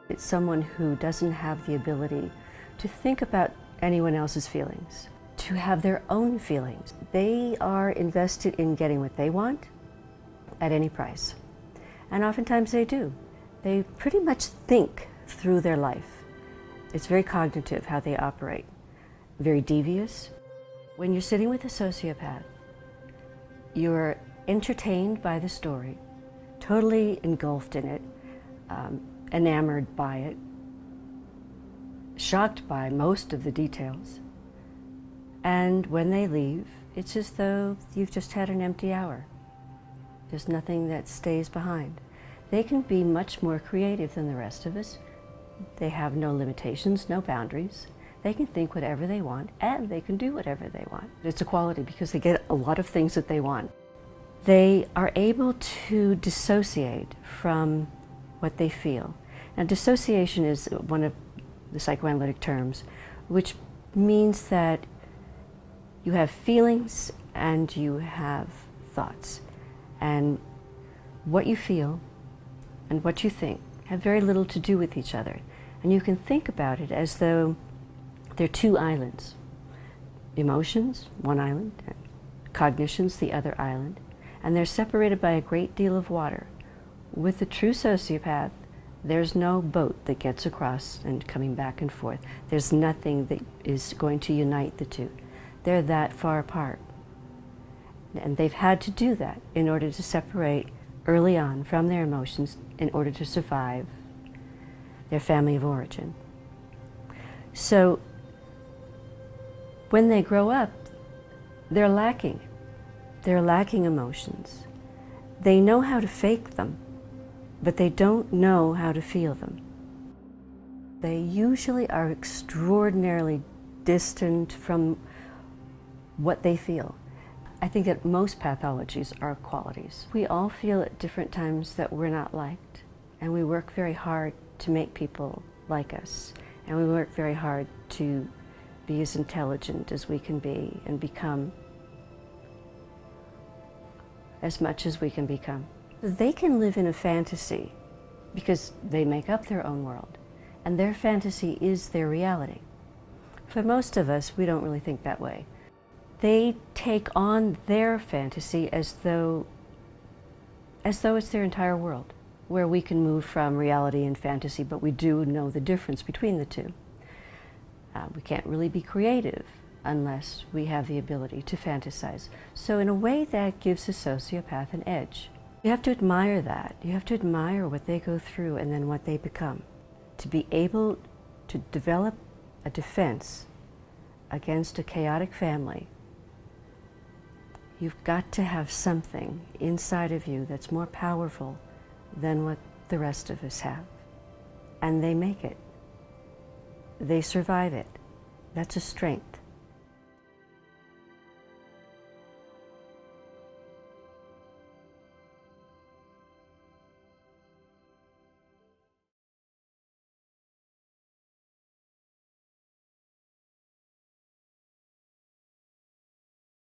It's someone who doesn't have the ability to think about anyone else's feelings, to have their own feelings. They are invested in getting what they want at any price. And oftentimes they do. They pretty much think through their life. It's very cognitive how they operate, very devious. When you're sitting with a sociopath, you're entertained by the story, totally engulfed in it, enamored by it, shocked by most of the details. And when they leave, it's as though you've just had an empty hour. There's nothing that stays behind. They can be much more creative than the rest of us. They have no limitations, no boundaries. They can think whatever they want, and they can do whatever they want. It's a quality because they get a lot of things that they want. They are able to dissociate from what they feel. Now, dissociation is one of the psychoanalytic terms, which means that you have feelings and you have thoughts. And what you feel and what you think have very little to do with each other. And you can think about it as though they're two islands. Emotions, one island, and cognitions, the other island. And they're separated by a great deal of water. With the true sociopath, there's no boat that gets across and coming back and forth. There's nothing that is going to unite the two. They're that far apart. And they've had to do that in order to separate early on from their emotions in order to survive their family of origin. So when they grow up, they're lacking. They're lacking emotions. They know how to fake them, but they don't know how to feel them. They usually are extraordinarily distant from what they feel. I think that most pathologies are qualities. We all feel at different times that we're not liked, and we work very hard to make people like us, and we work very hard to be as intelligent as we can be and become as much as we can become. They can live in a fantasy because they make up their own world, and their fantasy is their reality. For most of us, we don't really think that way. They take on their fantasy as though it's their entire world, where we can move from reality and fantasy, but we do know the difference between the two. We can't really be creative unless we have the ability to fantasize. So in a way, that gives a sociopath an edge. You have to admire that. You have to admire what they go through and then what they become. To be able to develop a defense against a chaotic family, you've got to have something inside of you that's more powerful than what the rest of us have. And they make it. They survive it. That's a strength.